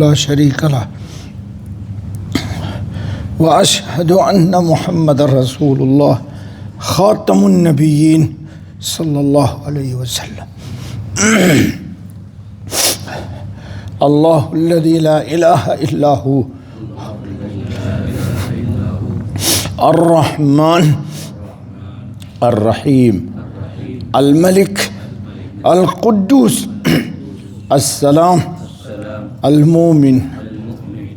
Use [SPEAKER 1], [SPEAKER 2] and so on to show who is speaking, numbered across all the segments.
[SPEAKER 1] لا شريك له وأشهد أن محمد رسول الله خاتم النبيين صلى الله عليه وسلم. الله الذي لا إله إلا هو الرحمن الرحيم الملك القدوس السلام المؤمن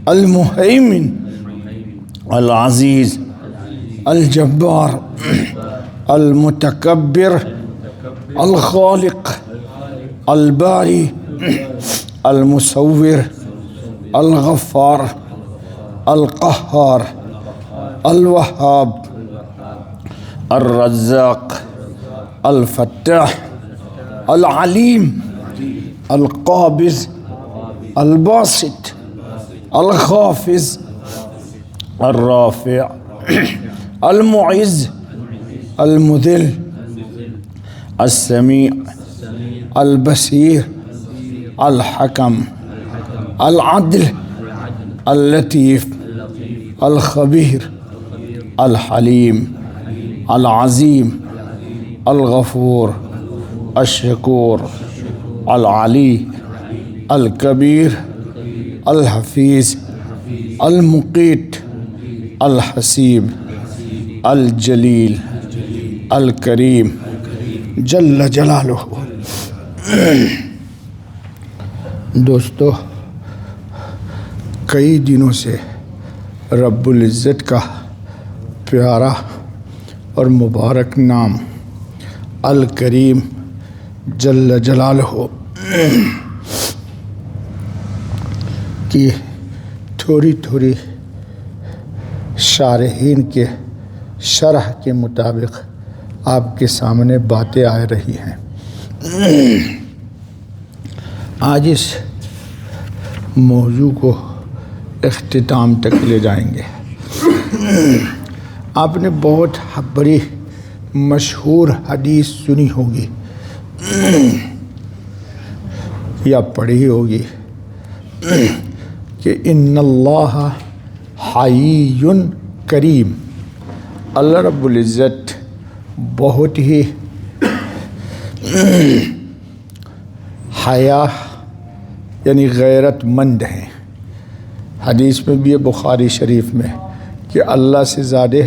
[SPEAKER 1] المهيمن العزيز الجبار المتكبر الخالق الباري المصور الغفار القهار الوهاب الرزاق الفتاح العليم القابض الباسط الخافض الرافع المعز المذل السميع البصير الحكم العدل اللطيف الخبير الحليم العظيم الغفور الشكور العلي الكبير الحفيظ المقيت الحسيب الجلیل الکریم جل جلالہ. دوستو، کئی دنوں سے رب العزت کا پیارا اور مبارک نام الکریم جل جلالہ کی تھوڑی تھوڑی شارحین کے شرح کے مطابق آپ کے سامنے باتیں آ رہی ہیں. آج اس موضوع کو اختتام تک لے جائیں گے. آپ نے بہت بڑی مشہور حدیث سنی ہوگی یا پڑھی ہوگی کہ ان اللہ حی کریم، اللہ رب العزت بہت ہی حیا یعنی غیرت مند ہیں. حدیث میں بھی ہے بخاری شریف میں کہ اللہ سے زیادہ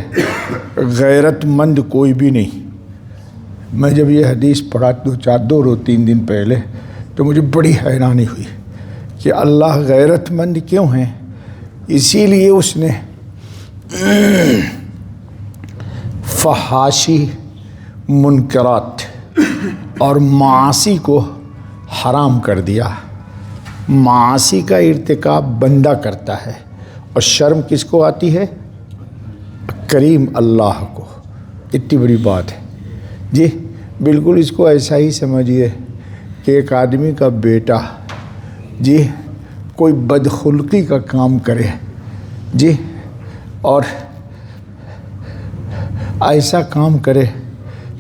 [SPEAKER 1] غیرت مند کوئی بھی نہیں. میں جب یہ حدیث پڑھا تین دن پہلے تو مجھے بڑی حیرانی ہوئی کہ اللہ غیرت مند کیوں ہیں. اسی لیے اس نے فحاشی، منکرات اور معاصی کو حرام کر دیا. معاصی کا ارتکاب بندہ کرتا ہے اور شرم کس کو آتی ہے؟ کریم اللہ کو. اتنی بڑی بات ہے جی. بالکل اس کو ایسا ہی سمجھیے کہ ایک آدمی کا بیٹا جی کوئی بدخلقی کا کام کرے جی، اور ایسا کام کرے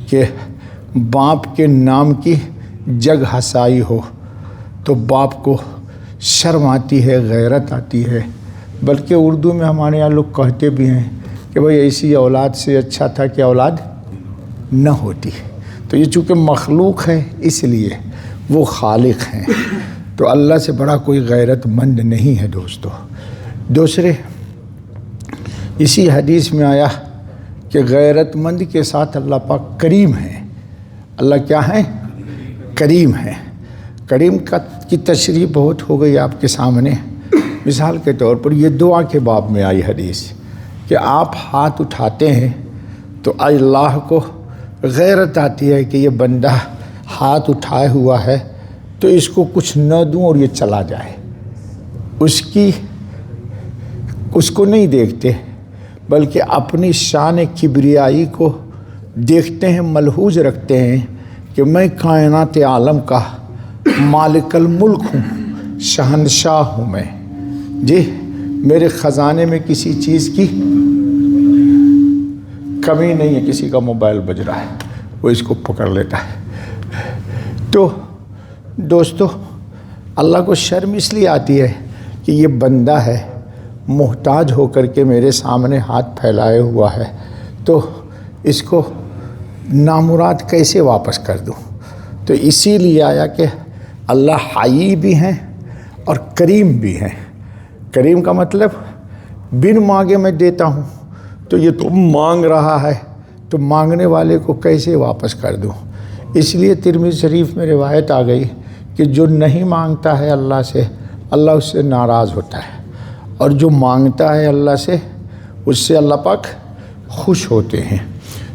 [SPEAKER 1] کہ باپ کے نام کی جگ ہسائی ہو تو باپ کو شرم آتی ہے، غیرت آتی ہے. بلکہ اردو میں ہمارے یہاں لوگ کہتے بھی ہیں کہ بھائی ایسی اولاد سے اچھا تھا کہ اولاد نہ ہوتی. تو یہ چونکہ مخلوق ہے اس لیے وہ خالق ہیں، تو اللہ سے بڑا کوئی غیرت مند نہیں ہے دوستو. دوسرے، اسی حدیث میں آیا کہ غیرت مند کے ساتھ اللہ پاک کریم ہے. اللہ کیا ہے؟ کریم ہے. کریم کی تشریح بہت ہو گئی آپ کے سامنے. مثال کے طور پر یہ دعا کے باب میں آئی حدیث کہ آپ ہاتھ اٹھاتے ہیں تو اللہ کو غیرت آتی ہے کہ یہ بندہ ہاتھ اٹھائے ہوا ہے تو اس کو کچھ نہ دوں اور یہ چلا جائے. اس کو نہیں دیکھتے بلکہ اپنی شان کبریائی کو دیکھتے ہیں، ملحوظ رکھتے ہیں کہ میں کائنات عالم کا مالک الملک ہوں، شہنشاہ ہوں میں جی. میرے خزانے میں کسی چیز کی کمی نہیں ہے. کسی کا موبائل بج رہا ہے وہ اس کو پکڑ لیتا ہے. تو دوستو، اللہ کو شرم اس لیے آتی ہے کہ یہ بندہ ہے محتاج ہو کر کے میرے سامنے ہاتھ پھیلائے ہوا ہے، تو اس کو نامراد کیسے واپس کر دوں؟ تو اسی لیے آیا کہ اللہ حئی بھی ہیں اور کریم بھی ہیں۔ کریم کا مطلب بن مانگے میں دیتا ہوں، تو یہ تو مانگ رہا ہے تو مانگنے والے کو کیسے واپس کر دوں؟ اس لیے ترمذی شریف میں روایت آ گئی کہ جو نہیں مانگتا ہے اللہ سے، اللہ اس سے ناراض ہوتا ہے، اور جو مانگتا ہے اللہ سے، اس سے اللہ پاک خوش ہوتے ہیں۔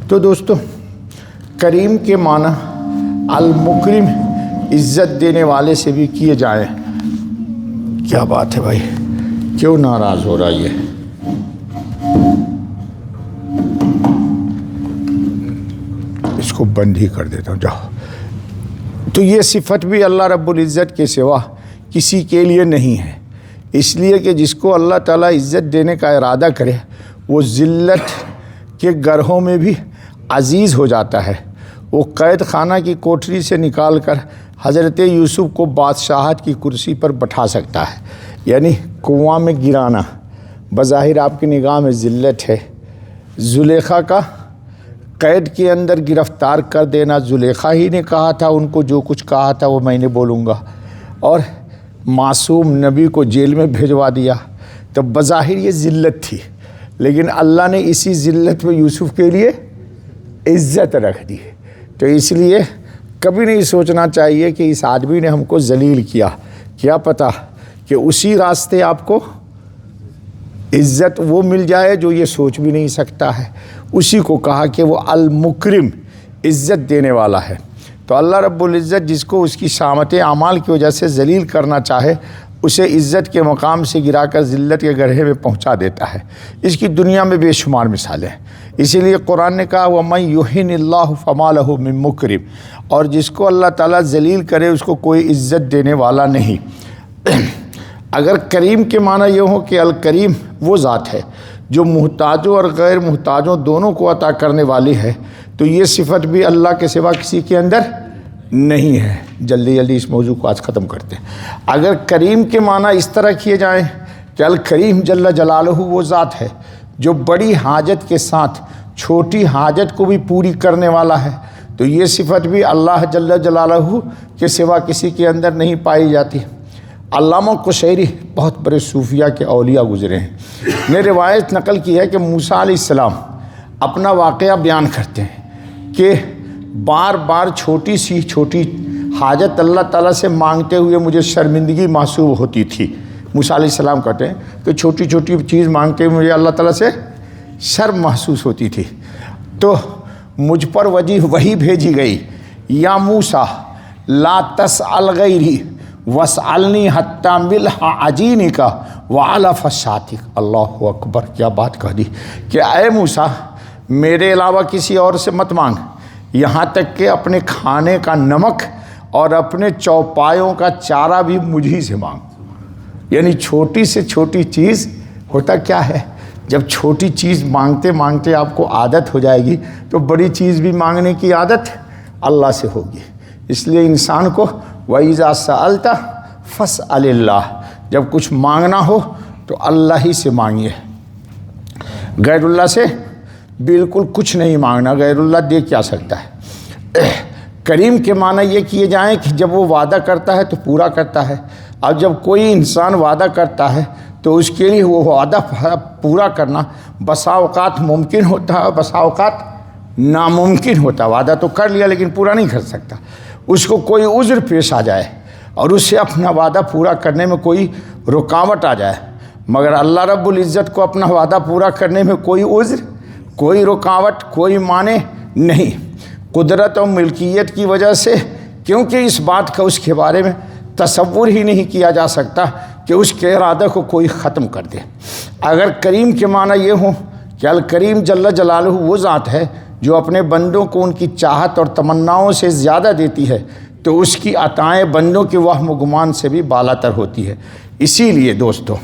[SPEAKER 1] تو دوستو، کریم کے معنی المکرم، عزت دینے والے سے بھی کیے جائیں۔ کیا بات ہے بھائی، کیوں ناراض ہو رہا ہے یہ؟ اس کو بند ہی کر دیتا ہوں، جاؤ۔ تو یہ صفت بھی اللہ رب العزت کے سوا کسی کے لیے نہیں ہے، اس لیے کہ جس کو اللہ تعالیٰ عزت دینے کا ارادہ کرے وہ ذلت کے گرہوں میں بھی عزیز ہو جاتا ہے۔ وہ قید خانہ کی کوٹری سے نکال کر حضرت یوسف کو بادشاہت کی کرسی پر بٹھا سکتا ہے، یعنی کنواں میں گرانا بظاہر آپ کی نگاہ میں ذلت ہے، زلیخا کا قید کے اندر گرفتار کر دینا، زلیخا ہی نے کہا تھا ان کو جو کچھ کہا تھا وہ میں نے بولوں گا، اور معصوم نبی کو جیل میں بھیجوا دیا، تو بظاہر یہ ذلت تھی، لیکن اللہ نے اسی ذلت میں یوسف کے لیے عزت رکھ دی۔ تو اس لیے کبھی نہیں سوچنا چاہیے کہ اس آدمی نے ہم کو ذلیل کیا، کیا پتہ کہ اسی راستے آپ کو عزت وہ مل جائے جو یہ سوچ بھی نہیں سکتا ہے۔ اسی کو کہا کہ وہ المکرم، عزت دینے والا ہے۔ تو اللہ رب العزت جس کو اس کی شامت اعمال کی وجہ سے ذلیل کرنا چاہے، اسے عزت کے مقام سے گرا کر ذلت کے گڑھے میں پہنچا دیتا ہے۔ اس کی دنیا میں بے شمار مثالیں ہیں، اسی لیے قرآن نے کہا وَمَن يُهِنِ اللَّهُ فَمَا لَهُ مِن مُكْرِمٍ، اور جس کو اللہ تعالیٰ ذلیل کرے اس کو کوئی عزت دینے والا نہیں۔ اگر کریم کے معنی یہ ہو کہ الکریم وہ ذات ہے جو محتاجوں اور غیر محتاجوں دونوں کو عطا کرنے والی ہے، تو یہ صفت بھی اللہ کے سوا کسی کے اندر نہیں ہے۔ جلدی جلدی اس موضوع کو آج ختم کرتے ہیں۔ اگر کریم کے معنی اس طرح کیے جائیں کہ الکریم جل جلالہ وہ ذات ہے جو بڑی حاجت کے ساتھ چھوٹی حاجت کو بھی پوری کرنے والا ہے، تو یہ صفت بھی اللہ جل جلالہ کے سوا کسی کے اندر نہیں پائی جاتی۔ علامہ قشیری بہت بڑے صوفیہ کے اولیاء گزرے ہیں، نے روایت نقل کی ہے کہ موسیٰ علیہ السلام اپنا واقعہ بیان کرتے ہیں کہ بار بار چھوٹی سی چھوٹی حاجت اللہ تعالیٰ سے مانگتے ہوئے مجھے شرمندگی محسوس ہوتی تھی۔ موسیٰ علیہ السلام کہتے ہیں کہ چھوٹی چھوٹی چیز مانگتے ہوئے مجھے اللہ تعالیٰ سے شرم محسوس ہوتی تھی، تو مجھ پر وحی بھیجی گئی، یا موسیٰ لا تسأل غیری واسألنی حتی ملح عجینک وعلف شاتک۔ اللہ اکبر، کیا بات کہہ دی کہ اے موسیٰ میرے علاوہ کسی اور سے مت مانگ، یہاں تک کہ اپنے کھانے کا نمک اور اپنے چوپایوں کا چارہ بھی مجھی سے مانگ۔ یعنی چھوٹی سے چھوٹی چیز، ہوتا کیا ہے جب چھوٹی چیز مانگتے مانگتے آپ کو عادت ہو جائے گی تو بڑی چیز بھی مانگنے کی عادت اللہ سے ہوگی۔ اس لیے انسان کو وَإِذَا سَأَلْتَ فَاسْأَلِ اللَّهِ، جب کچھ مانگنا ہو تو اللہ ہی سے مانگیے، غیر اللہ سے بالکل کچھ نہیں مانگنا، غیر اللہ دے کیا سکتا ہے۔ کریم کے معنی یہ کیے جائیں کہ جب وہ وعدہ کرتا ہے تو پورا کرتا ہے، اور جب کوئی انسان وعدہ کرتا ہے تو اس کے لیے وہ وعدہ پورا کرنا بسا اوقات ممکن ہوتا ہے، بسا اوقات ناممکن ہوتا ہے۔ وعدہ تو کر لیا لیکن پورا نہیں کر سکتا، اس کو کوئی عذر پیش آ جائے اور اس سے اپنا وعدہ پورا کرنے میں کوئی رکاوٹ آ جائے، مگر اللہ رب العزت کو اپنا وعدہ پورا کرنے میں کوئی عذر، کوئی رکاوٹ، کوئی مانع نہیں، قدرت اور ملکیت کی وجہ سے، کیونکہ اس بات کا اس کے بارے میں تصور ہی نہیں کیا جا سکتا کہ اس کے ارادہ کو کوئی ختم کر دے۔ اگر کریم کے معنی یہ ہوں کہ الکریم جل جلالہ وہ ذات ہے جو اپنے بندوں کو ان کی چاہت اور تمناؤں سے زیادہ دیتی ہے، تو اس کی عطائیں بندوں کے وہم و گمان سے بھی بالاتر ہوتی ہے۔ اسی لیے دوستو،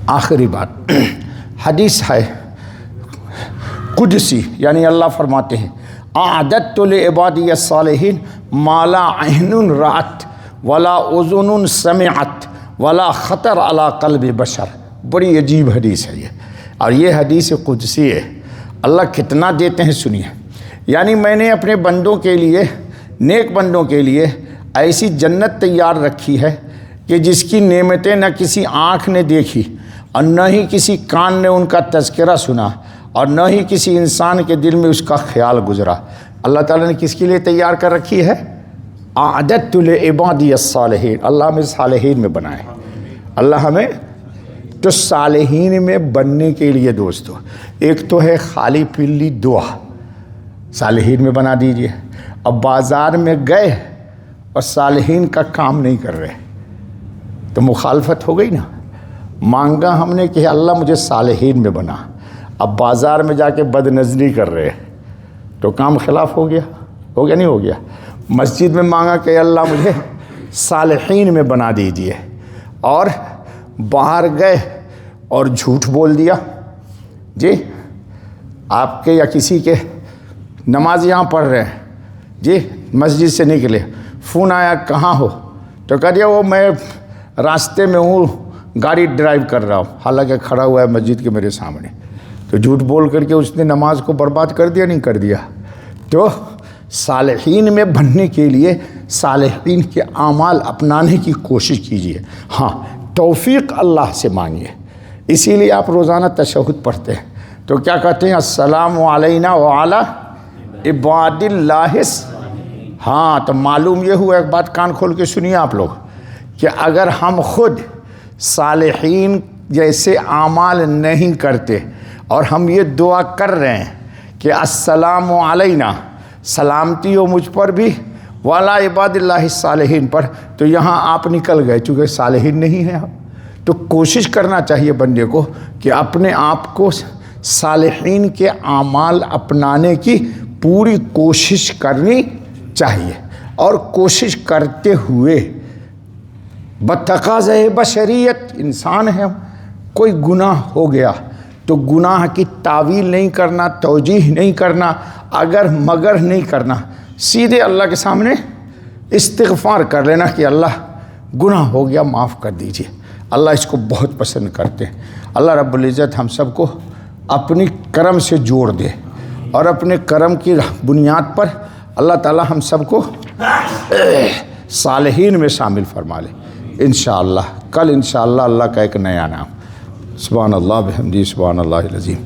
[SPEAKER 1] آخری بات، حدیث ہے قدسی، یعنی اللہ فرماتے ہیں اعددت لعبادی الصالحین ما لا عین رأت ولا اذن سمعت ولا خطر علی قلب بشر. بڑی عجیب حدیث ہے یہ، اور یہ حدیث قدسی ہے. اللہ کتنا دیتے ہیں سنیے. یعنی میں نے اپنے بندوں کے لیے، نیک بندوں کے لیے ایسی جنت تیار رکھی ہے کہ جس کی نعمتیں نہ کسی آنکھ نے دیکھی اور نہ ہی کسی کان نے ان کا تذکرہ سنا اور نہ ہی کسی انسان کے دل میں اس کا خیال گزرا. اللہ تعالیٰ نے کس کے لیے تیار کر رکھی ہے؟ اعددت لعبادی الصالحین. اللہ ہمیں صالحین میں بنائے. اللہ ہمیں تو صالحین میں بننے کے لیے دوستو، ایک تو ہے خالی پلی دعا، صالحین میں بنا دیجئے. اب بازار میں گئے اور صالحین کا کام نہیں کر رہے تو مخالفت ہو گئی نا. مانگا ہم نے کہ اللہ مجھے صالحین میں بنا، اب بازار میں جا کے بد نظری کر رہے تو کام خلاف ہو گیا نہیں ہو گیا؟ مسجد میں مانگا کہ اللہ مجھے صالحین میں بنا دیجئے، اور باہر گئے اور جھوٹ بول دیا. جی آپ کے یا کسی کے نماز یہاں پڑھ رہے ہیں، جی مسجد سے نکلے، فون آیا کہاں ہو، تو کہہ دیا وہ میں راستے میں ہوں، گاڑی ڈرائیو کر رہا ہوں، حالانکہ کھڑا ہوا ہے مسجد کے میرے سامنے. تو جھوٹ بول کر کے اس نے نماز کو برباد کر دیا نہیں کر دیا؟ تو صالحین میں بننے کے لیے صالحین کے اعمال اپنانے کی کوشش کیجیے. ہاں توفیق اللہ سے مانگیے. اسی لیے آپ روزانہ تشہد پڑھتے ہیں تو کیا کہتے ہیں؟ السلام علینا وعلی عباد اللہ. ہاں تو معلوم یہ ہوا، ایک بات کان کھول کے سنیے آپ لوگ، کہ اگر ہم خود صالحین جیسے اعمال نہیں کرتے اور ہم یہ دعا کر رہے ہیں کہ السلام علینا، سلامتی ہو مجھ پر بھی، والا عباد اللہ الصالحین پر، تو یہاں آپ نکل گئے چونکہ صالحین نہیں ہیں آپ. تو کوشش کرنا چاہیے بندے کو کہ اپنے آپ کو صالحین کے اعمال اپنانے کی پوری کوشش کرنی چاہیے، اور کوشش کرتے ہوئے بتقاضۂ بشریت انسان ہے، کوئی گناہ ہو گیا تو گناہ کی تعویل نہیں کرنا، توجیح نہیں کرنا، اگر مگر نہیں کرنا، سیدھے اللہ کے سامنے استغفار کر لینا کہ اللہ گناہ ہو گیا معاف کر دیجئے. اللہ اس کو بہت پسند کرتے ہیں. اللہ رب العزت ہم سب کو اپنی کرم سے جوڑ دے، اور اپنے کرم کی بنیاد پر اللہ تعالی ہم سب کو صالحین میں شامل فرما لے انشاءاللہ. کل انشاءاللہ اللہ کا ایک نیا نام. سبحان اللہ بحمدہ، سبحان اللہ العظیم.